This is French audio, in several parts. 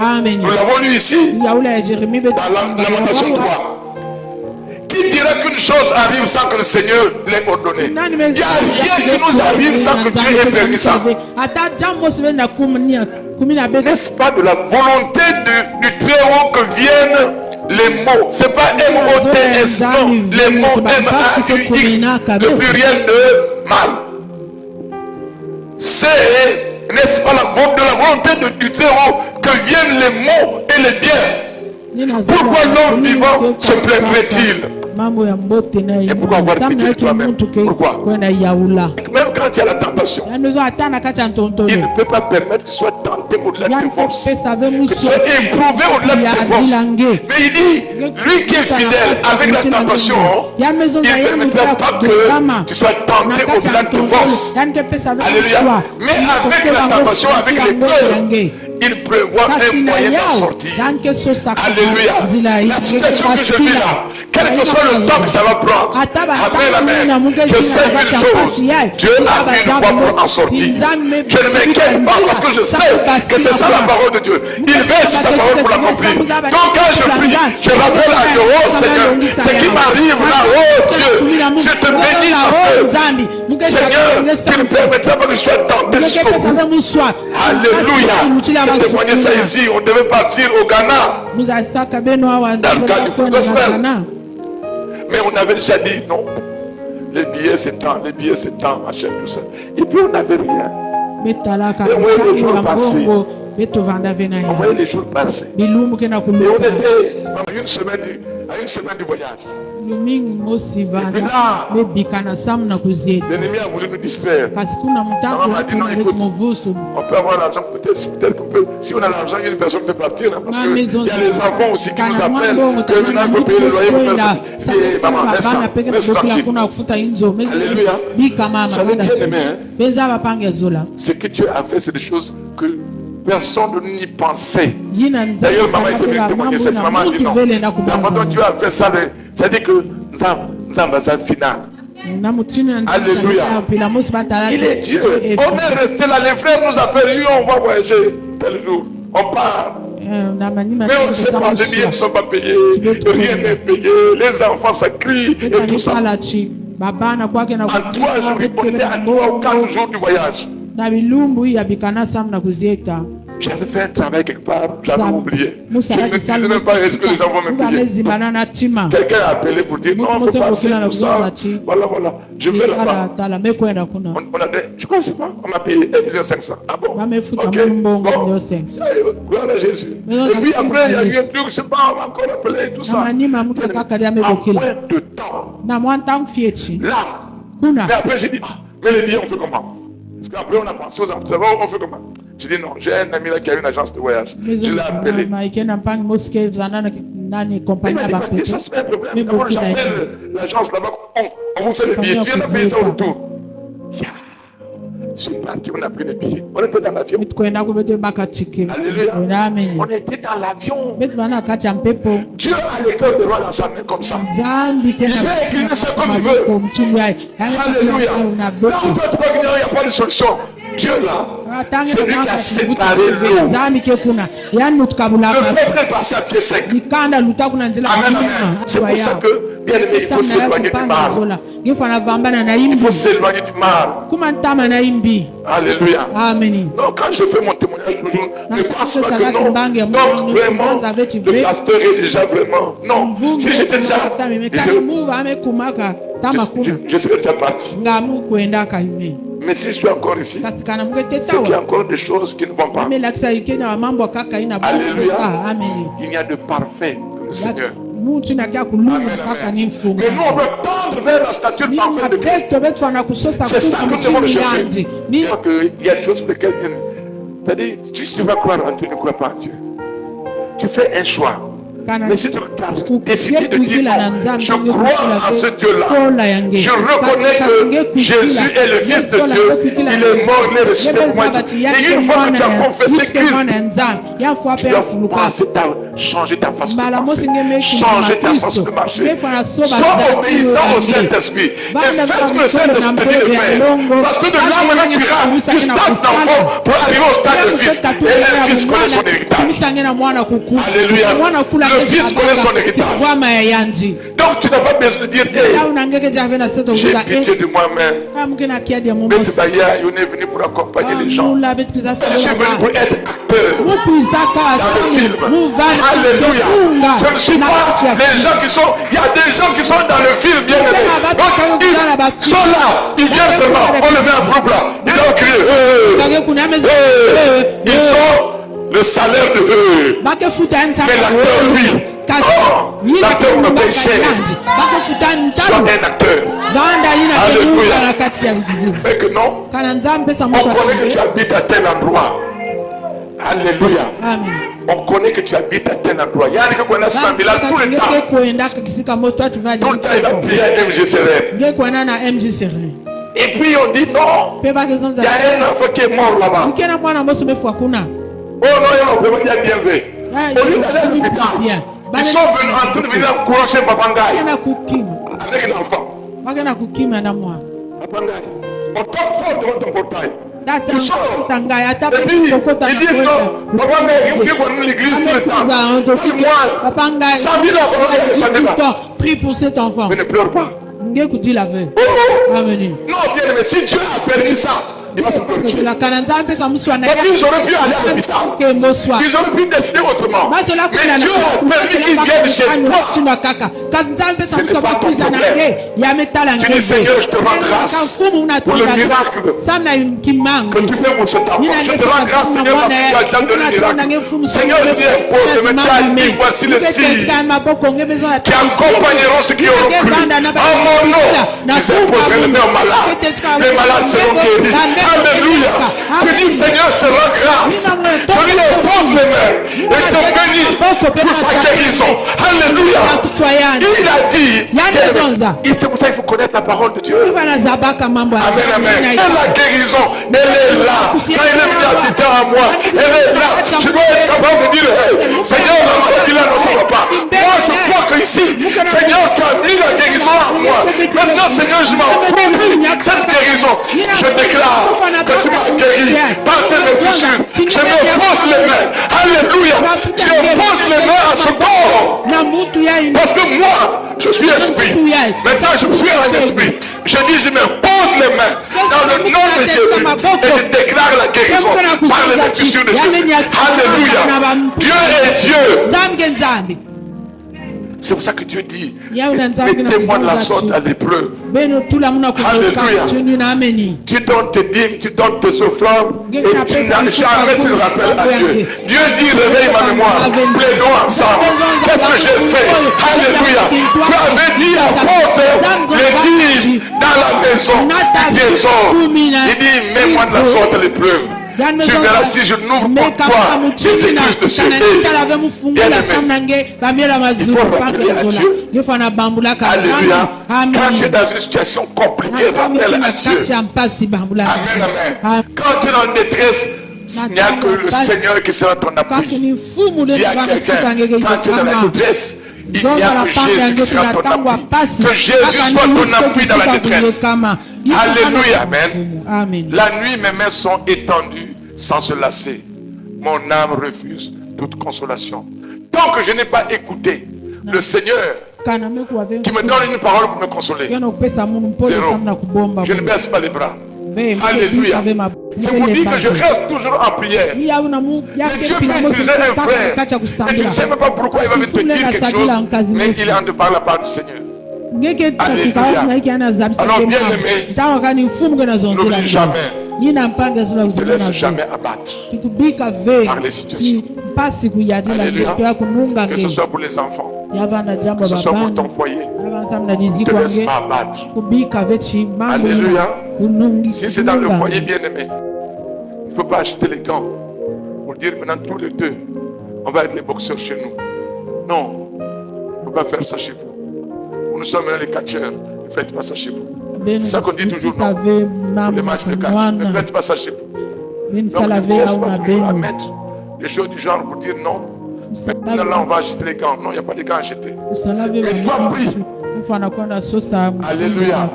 Amen. Nous l'avons lu ici. Dans Lamentation 3. Qui dira qu'une chose arrive sans que le Seigneur l'ait ordonné? Il n'y a rien qui nous arrive sans que Dieu ait permis ça. N'est-ce pas de la volonté du Très-Haut que viennent les mots? C'est pas M-O-T-S, non. Les mots M-A-U-X, le pluriel de mal. C'est, n'est-ce pas, de la volonté du Très-Haut que viennent les mots et les biens. Pourquoi l'homme vivant se plaindrait-il? Et pourquoi avoir pitié de toi-même? Pourquoi? Même quand il y a la tentation, il ne peut pas permettre que tu sois tenté au-delà de tes forces, que tu sois éprouvé au-delà de tes forces. Mais il dit, lui qui est fidèle avec la tentation, il ne permettra pas que tu sois tenté au-delà de tes forces. Alléluia. Mais avec la tentation, avec l'épreuve, il prévoit un moyen d'en sortir. Alléluia. La situation que je vis là, quel que soit le temps que ça va prendre, après la mer, je sais une chose, Dieu a mis une voie pour en sortir. Je ne m'inquiète pas parce que je sais que c'est ça la parole de Dieu. Il veille sur sa parole pour l'accomplir. Donc quand je prie, je rappelle à Dieu, oh Seigneur, ce qui m'arrive là, oh Dieu, je te bénis parce que Seigneur, tu ne permettras pas que je sois tenté jusqu'au bout. Alléluia. Je témoignais ça ici, on devait partir au Ghana. Dans le cas du foot gospel. Mais on avait déjà dit non. Les billets c'est tant, machin, tout ça. Et puis on n'avait rien. Et on voyait les jours passer. Et on était à une semaine du voyage. Et puis là, l'ennemi a voulu nous distraire. Maman m'a dit non, écoute, on peut avoir l'argent, peut-être qu'on peut. Si on a l'argent, il y a une personne qui peut partir, hein, parce qu'il y a les enfants aussi qui nous appellent, que maintenant il faut payer le loyer pour faire ceci. Et maman, laisse tranquille. Alléluia. Vous savez bien aimé, hein? Ce que Dieu a fait, c'est des choses que personne ne n'y pensait. D'ailleurs, maman était venue témoigner ça. Maman a dit non. La fois dont Dieu a fait ça, c'est-à-dire que nous avons ça final. Alléluia. Il est Dieu. On est resté là. Les frères nous appellent. Lui, on va voyager tel jour. On part. Mais on ne sait pas. Les billets ne sont pas payés. Rien n'est payé. Les enfants, ça crie. Et tout ça. En 3 jours, on était à 3 ou 4 jours du voyage. J'avais fait un travail quelque part, j'avais oublié. Je ne me disais même pas est-ce que les gens vont me payer. Quelqu'un a appelé pour dire non, il faut passer tout ça. Voilà. Je vais là-bas. On a dit, je ne sais pas, on m'a payé 1,5 million. Ah bon? Ok. Bon. Gloire à Jésus. Et puis après, il y a eu un truc, je ne sais pas, on m'a encore appelé tout ça. En moins de temps. Là. Mais après, j'ai dit, mais les billets, on fait comment? Parce qu'après, on a pensé aux enfants, on fait comment? J'ai dit non, j'ai un ami là qui a une agence de voyage. Je l'ai appelé. Il m'a dit, ça c'est un problème. D'abord, j'appelle l'agence là-bas, on vous fait le billet. Tu viens de payer ça au retour. Je suis parti, on a pris les billets. On était dans l'avion. Alléluia. On était dans l'avion. Dieu a le cœur de roi dans sa main comme ça. Il peut incliner ça comme il veut. Alléluia. Là où toi tu peux il n'y a pas de solution. Dieu là, c'est lui qui a séparé l'eau. Le peuple est passé à pied sec. Amen. C'est pour ça que, bien aimé, il faut s'éloigner du mal. Il faut s'éloigner du mal. Alléluia. Amen. Donc quand je fais mon témoignage toujours, ne pense pas que non. Donc vraiment, le pasteur est déjà vraiment. Non, si j'étais déjà, je serais déjà parti. Mais si je suis encore ici, c'est qu'il y a encore des choses qui ne vont pas. Alléluia. Il n'y a de parfait que le Seigneur. Amen. Mais nous, on veut tendre vers la stature parfaite de Christ. C'est ça que nous devons chercher. Il y a des choses pour lesquelles Dieu. C'est-à-dire, tu vas croire en Dieu, ne crois pas en Dieu. Tu fais un choix. Mais si tu décides de dire non, je crois à ce Dieu-là, je reconnais que Jésus est le Fils de Dieu, il est mort, il est ressuscité pour moi. Et une fois que tu as confessé Christ, tu dois passer changer ta façon de penser, changer ta façon de marcher. Sois obéissant au Saint-Esprit et fais ce que le Saint-Esprit te dit de faire. Parce que de là maintenant tu iras du stade d'enfant pour arriver au stade de fils. Et le fils connaît son héritage. Alléluia. Le fils connaît son héritage. Donc tu n'as pas besoin de dire j'ai pitié de moi-même. Mais tu on est venu pour accompagner les gens. Je suis venu pour être acteur dans le film. Alléluia. Je ne suis pas les gens qui sont. Il y a des gens qui sont dans le film bien aimés. Ils sont là. Ils viennent seulement. On le met en groupe là. Ils doivent crier. Ils ont le salaire de eux. Mais l'acteur, oui. L'acteur me paye cher. Sois un acteur. Alléluia. Fait que non. On connaît que tu habites à tel endroit. Alléluia. On connaît que tu habites à tel endroit. Il y a quelqu'un qui a 100 000 tout le temps. Tout le temps, il va prier à MG Serré. Et puis on dit non. Il y a un enfant qui est mort là-bas. Oh non, il ne peut pas dire bien fait. Au lieu d'aller à l'hôpital, ils sont venus en train de venir encourager Papangaï avec l'enfant. Papangaï, on tape fort devant ton portail. Et puis, ils disent non, Papangaï, il faut qu'on l'église tout le temps. Moi, 100 000 ans, prie pour cet enfant. Mais ne pleure pas. Non, bien mais si Dieu a permis ça, il va se glorifier. Parce qu'ils auraient pu aller à l'hôpital. Ils auraient pu décider autrement. Mais Dieu a permis qu'ils viennent chez toi. Ce n'est pas ton problème. Tu dis Seigneur, je te rends grâce pour le miracle que tu fais pour cet enfant. Je te rends grâce, Seigneur, parce que tu as déjà donné le miracle. Seigneur, je viens impose, mais tu as dit, voici les signes qui accompagneront ceux qui auront cru. En mon nom, ils imposeront les mains aux malades. Les malades seront guéris. Alléluia. Je dis Seigneur, je te rends grâce. Je lui impose les mains et je te bénis pour sa guérison. Alléluia. Il a dit, c'est pour ça qu'il faut connaître la parole de Dieu. Amen, amen. Et la guérison, elle est là. Quand il est venu habiter en moi, elle est là. Je dois être capable de dire, hey, Seigneur, la maladie là ne s'en va pas. Moi, je crois que ici, Seigneur, tu as mis la guérison en moi. Maintenant, Seigneur, je m'en prie cette guérison. Je déclare que tu m'as guéri par tes blessures. Je me pose les mains. Alléluia. Je pose les mains à ce corps. Parce que moi, je suis esprit. Maintenant, je suis un esprit. Je dis, je me pose les mains dans le nom de Jésus. Et je déclare la guérison par les blessures de Jésus. Alléluia. Dieu est Dieu. C'est pour ça que Dieu dit, mettez-moi de la sorte à l'épreuve. Alléluia. Tu donnes tes dîmes, tu donnes tes offrandes, et tu n'as jamais tu le rappelles à Dieu. Dieu dit, réveille ma mémoire, plaidons ensemble. Qu'est-ce que j'ai fait? Alléluia. Tu avais dit, apporte les dîmes dans la maison du trésor. Il dit, mets-moi de la sorte à l'épreuve. Tu verras si je n'ouvre pour toi des églises de ciel. Il faut rappeler à Dieu. Alléluia. Quand tu es dans une situation compliquée, rappelle à Dieu. Amen, amen. Quand tu es en détresse, il n'y a que le Seigneur qui sera ton appui. Il y a quelqu'un, quand tu es dans la détresse, il n'y a que Jésus qui sera ton appui. Que Jésus soit ton appui dans la détresse. Alléluia, amen. La nuit, mes mains sont étendues sans se lasser. Mon âme refuse toute consolation. Tant que je n'ai pas écouté le Seigneur qui me donne une parole pour me consoler, zéro. Je ne baisse pas les bras. Alléluia. C'est pour dire que je reste toujours en prière. Et Dieu peut utiliser un frère. Et tu ne sais même pas pourquoi il va te dire quelque chose, mais il est en dehors de la part du Seigneur. Alléluia. Alors bien aimé, n'oublie jamais. Ne te laisse jamais abattre par les situations. Alléluia. Que ce soit pour les enfants, que ce soit pour ton foyer, ne te laisse pas abattre. Alléluia. Si c'est dans le foyer bien aimé, il ne faut pas acheter les gants pour dire maintenant tous les deux, on va être les boxeurs chez nous. Non, il ne faut pas faire ça chez vous. Nous sommes les catcheurs, ne faites pas ça chez vous. C'est ça qu'on dit toujours non. Pour les matchs de catch, ne faites pas ça chez vous. Donc ne cherche pas toujours à mettre les choses du genre pour dire non. Maintenant, là, on va acheter les gants. Non, il n'y a pas de gants à acheter. Et toi, prie. Alléluia.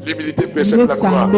L'humilité précède la gloire.